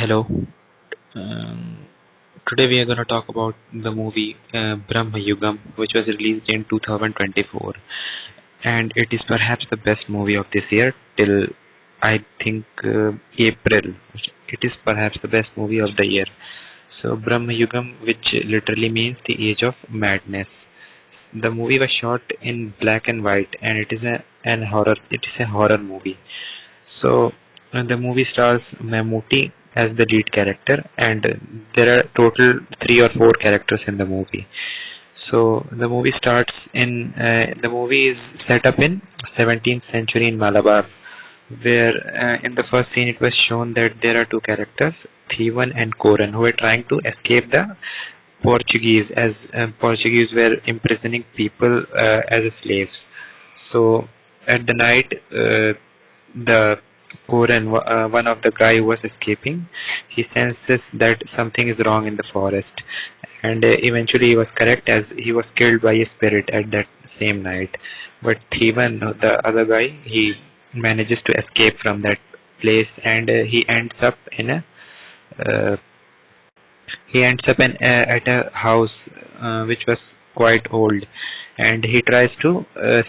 Hello. Um, Today we are going to talk about the movie Bramayugam, which was released in 2024, and it is perhaps the best movie of this year till I think April. It is perhaps the best movie of the year. So Bramayugam, which literally means the age of madness. The movie was shot in black and white, and it is an horror. It is a horror movie. So the movie stars Mammootty as the lead character, and there are total three or four characters in the movie. So the movie is set up in 17th century in Malabar, where in the first scene it was shown that there are two characters, Thevan and Koran, who are trying to escape the Portuguese, as Portuguese were imprisoning people as slaves. So at the night, the Koran, one of the guy who was escaping, he senses that something is wrong in the forest, and eventually he was correct, as he was killed by a spirit at that same night. But Thevan, the other guy, he manages to escape from that place, and uh, he ends up at a house which was quite old, and he tries to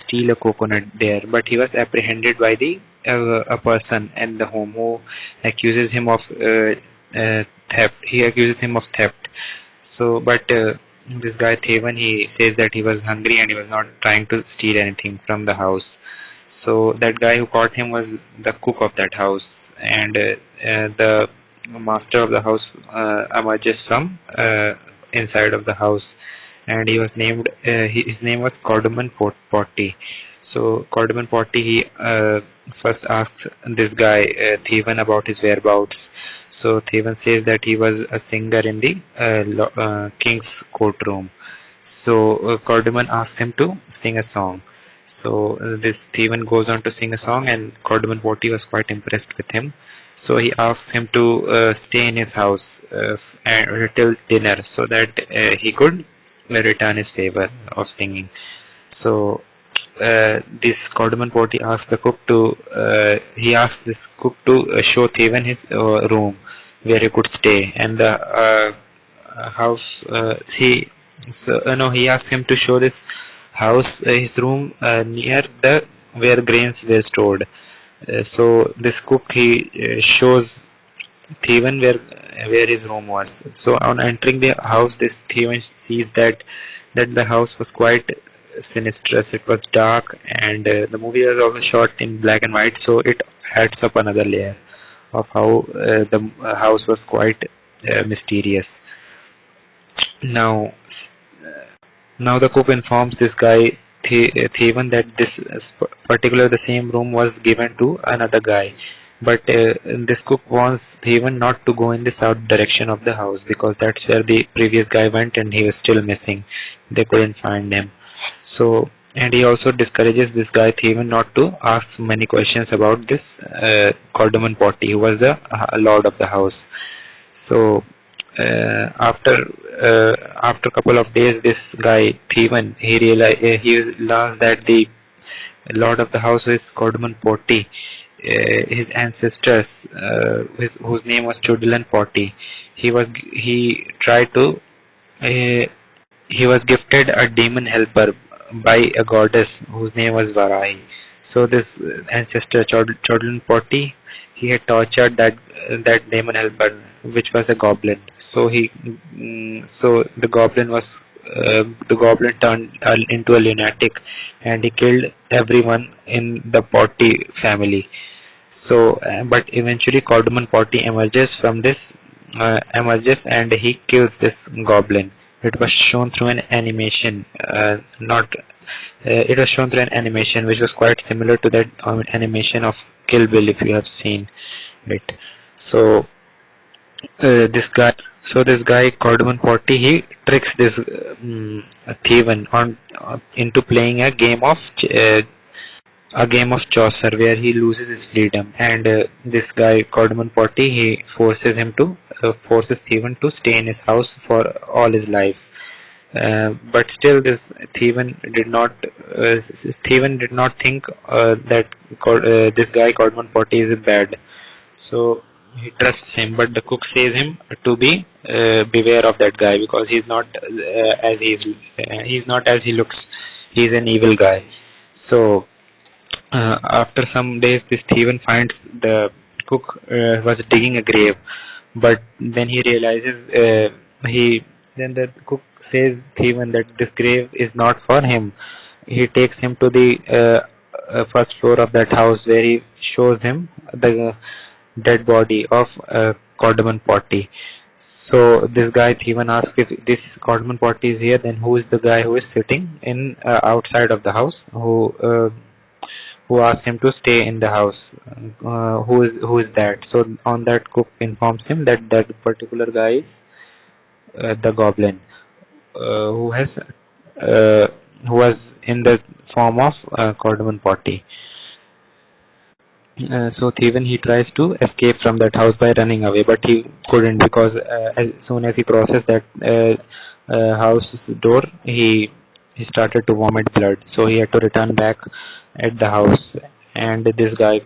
steal a coconut there, but he was apprehended by the a person in the home who accuses him of theft. He accuses him of theft. So, but this guy Thevan, he says that he was hungry and he was not trying to steal anything from the house. So that guy who caught him was the cook of that house, and the master of the house emerges from inside of the house, and he was named. His name was Cardamon Potty. So Cardamon Potty, he first asks this guy Thevan about his whereabouts. So Thevan says that he was a singer in the king's courtroom. So Cardamon asks him to sing a song. So this Thevan goes on to sing a song, and Cardamon Potty was quite impressed with him. So he asks him to stay in his house till dinner, so that he could return his favor of singing. So this Cardamon Potty asks the cook to this cook to show Thevan his room where he could stay, and the house he asks him to show this house his room near the where grains were stored. So this cook, he shows Thevan where his room was. So on entering the house, this Thevan sees that the house was quite sinistrous. It was dark, and the movie was also shot in black and white, so it adds up another layer of how the house was quite mysterious. Now, now the cook informs this guy Thevan that this particular the same room was given to another guy, but this cook wants Thevan not to go in the south direction of the house, because that's where the previous guy went and he was still missing. They couldn't find him. So, and he also discourages this guy Thevan not to ask many questions about this Cardamon Potty, who was the lord of the house. So after a couple of days, this guy Thevan, he learns that the lord of the house is Cardamon Potty. His ancestors, whose name was Chodulan Potty, he tried to he was gifted a demon helper by a goddess whose name was Varahi. So this ancestor Chodulan Potty, he had tortured that demon helper, which was a goblin. So the goblin turned into a lunatic, and he killed everyone in the Potty family. So, but eventually Cardamon Potty emerges and he kills this goblin. It was shown through an animation, it was shown through an animation which was quite similar to that animation of Kill Bill, if you have seen it. So this guy Cardamon Potty, he tricks this Thevan into playing a game of Chaucer, where he loses his freedom, and this guy Cardamon Potty, he forces Thevan to stay in his house for all his life. But still, this Thevan did not think that this guy Cardamon Potty is bad. So he trusts him, but the cook says him to be beware of that guy because he's not as he looks. He's an evil guy. So after some days, this Stephen finds the cook was digging a grave, but then he realizes he then the cook says Stephen that this grave is not for him. He takes him to the first floor of that house where he shows him the dead body of Cardamom Potty. So this guy Stephen asks if this Cardamom Potty is here, then who is the guy who is sitting in outside of the house who asked him to stay in the house? Who is that? So on that, cook informs him that that particular guy is the goblin who has who was in the form of Cardamom Potty. So Stephen he tries to escape from that house by running away, but he couldn't because as soon as he crosses that house door, he started to vomit blood. So he had to return back at the house. And this guy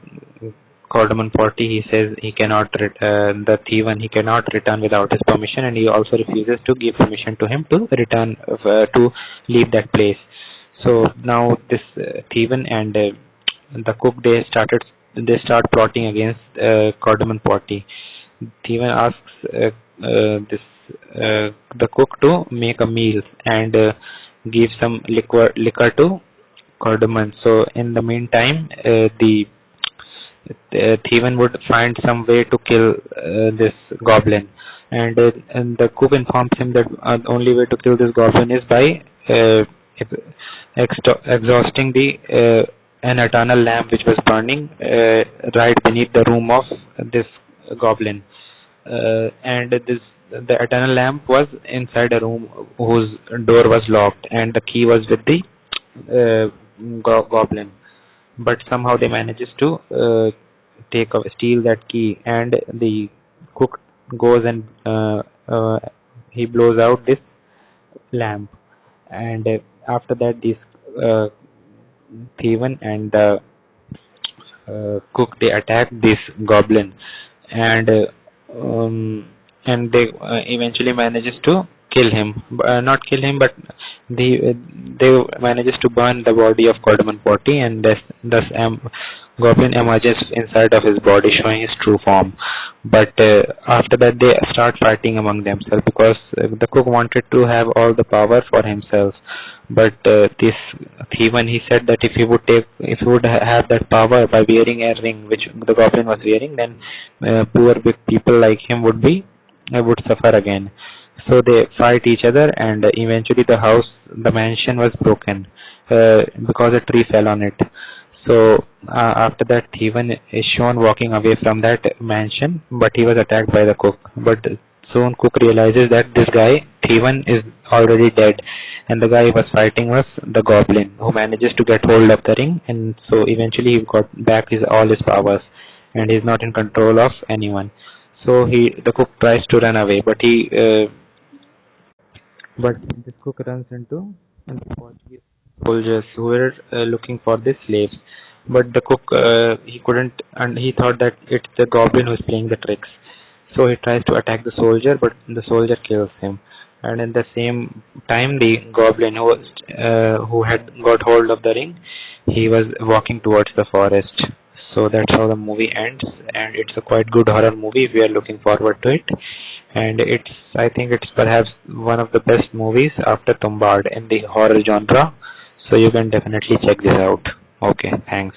Cardamom Potty, he says he cannot the Stephen he cannot return without his permission, and he also refuses to give permission to him to return to leave that place. So now this Stephen and the cook they start plotting against Cardamom Potty. Stephen asks the cook to make a meal and give some liquor to Cardamom. So in the meantime, the Stephen would find some way to kill this goblin, and the cook informs him that the only way to kill this goblin is by exhausting the an eternal lamp which was burning right beneath the room of this goblin, and the eternal lamp was inside a room whose door was locked, and the key was with the goblin. But somehow they manages to steal that key, and the cook goes and he blows out this lamp, and after that this Stephen and the cook they attack this goblin, and they eventually manages to kill him, not kill him, but they manages to burn the body of Cardamom Potty, and thus goblin emerges inside of his body, showing his true form. But after that they start fighting among themselves because the cook wanted to have all the power for himself, but this Stephen he said that if he would have that power by wearing a ring which the goblin was wearing, then poor big people like him would suffer again. So they fight each other, and eventually the mansion was broken because a tree fell on it. So after that, Stephen is shown walking away from that mansion, but he was attacked by the cook. But soon cook realizes that this guy Stephen is already dead, and the guy he was fighting was the goblin, who manages to get hold of the ring, and so eventually he got back all his powers, and he's not in control of anyone. So the cook tries to run away, but this cook runs into Portuguese soldiers who were looking for the slaves. But the cook he couldn't, and he thought that it's the goblin who is playing the tricks. So he tries to attack the soldier, but the soldier kills him. And in the same time, the goblin who had got hold of the ring, he was walking towards the forest. So that's how the movie ends, and it's a quite good horror movie if we are looking forward to it. And I think it's perhaps one of the best movies after Tumbad in the horror genre. So you can definitely check this out. Okay, thanks.